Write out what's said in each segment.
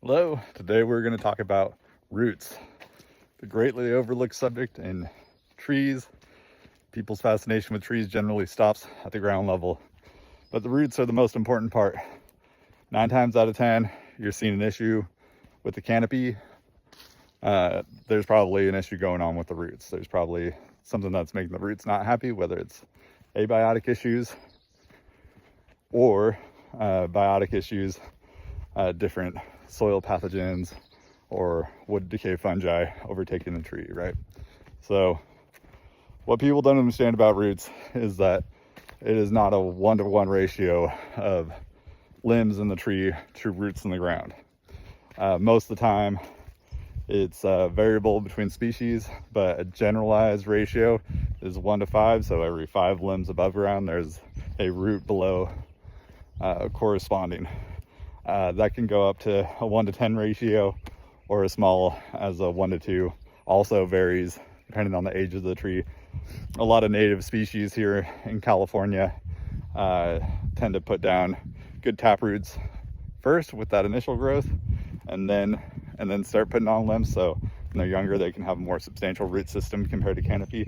Hello, today we're going to talk about roots, the greatly overlooked subject in trees. People's fascination with trees generally stops at the ground level, but the roots are the most important part. 9 times out of 10, you're seeing an issue with the canopy. There's probably an issue going on with the roots. There's probably something that's making the roots not happy, whether it's abiotic issues or biotic issues, different soil pathogens or wood decay fungi overtaking the tree, right? So what people don't understand about roots is that it is not a 1-to-1 ratio of limbs in the tree to roots in the ground. Most of the time it's variable between species, but a generalized ratio is 1 to 5. So every 5 limbs above ground, there's a root below corresponding. That can go up to a 1 to 10 ratio or as small as a 1 to 2. Also varies depending on the age of the tree. A lot of native species here in California tend to put down good tap roots first with that initial growth, and then start putting on limbs. So when they're younger, they can have a more substantial root system compared to canopy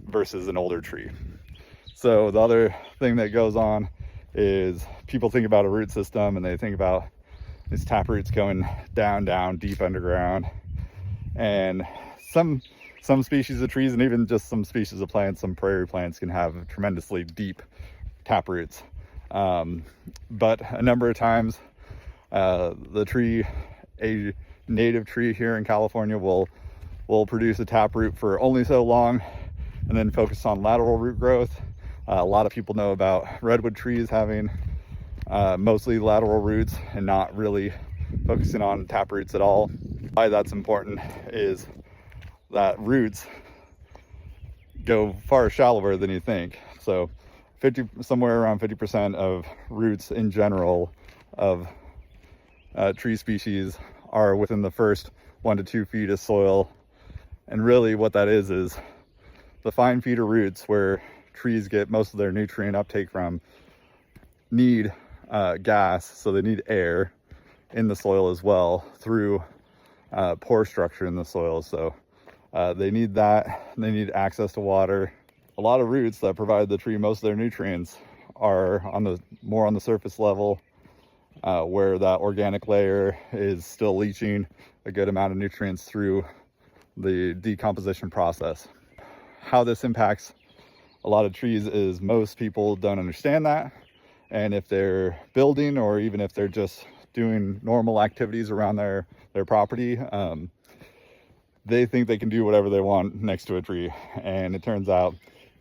versus an older tree. So the other thing that goes on is people think about a root system and they think about these tap roots going down deep underground. And some species of trees, and even just some species of plants, some prairie plants, can have tremendously deep tap roots. But a number of times the tree, a native tree here in California, will produce a tap root for only so long and then focus on lateral root growth. A lot of people know about redwood trees having mostly lateral roots and not really focusing on tap roots at all. Why that's important is that roots go far shallower than you think. So somewhere around 50% of roots in general of tree species are within the first 1 to 2 feet of soil. And really what that is the fine feeder roots, where trees get most of their nutrient uptake from, need gas, so they need air in the soil as well through pore structure in the soil. So they need that. They need access to water. A lot of roots that provide the tree most of their nutrients are more on the surface level, where that organic layer is still leaching a good amount of nutrients through the decomposition process. How this impacts a lot of trees is most people don't understand that. And if they're building, or even if they're just doing normal activities around their property, they think they can do whatever they want next to a tree. And it turns out,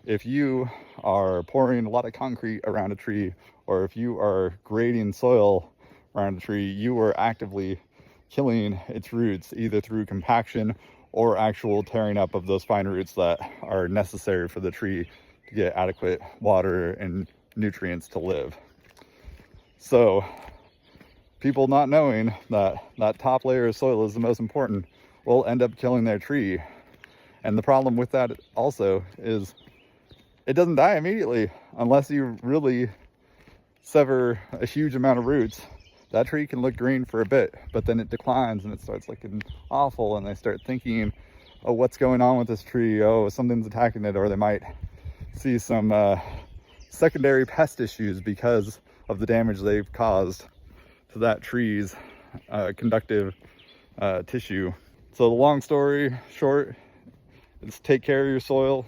if you are pouring a lot of concrete around a tree, or if you are grading soil around a tree, you are actively killing its roots, either through compaction or actual tearing up of those fine roots that are necessary for the tree to get adequate water and nutrients to live. So people not knowing that that top layer of soil is the most important will end up killing their tree. And the problem with that also is it doesn't die immediately unless you really sever a huge amount of roots. That tree can look green for a bit, but then it declines and it starts looking awful, and they start thinking, oh, what's going on with this tree? Oh, something's attacking it. Or they might see some secondary pest issues because of the damage they've caused to that tree's conductive tissue. So the long story short is, take care of your soil.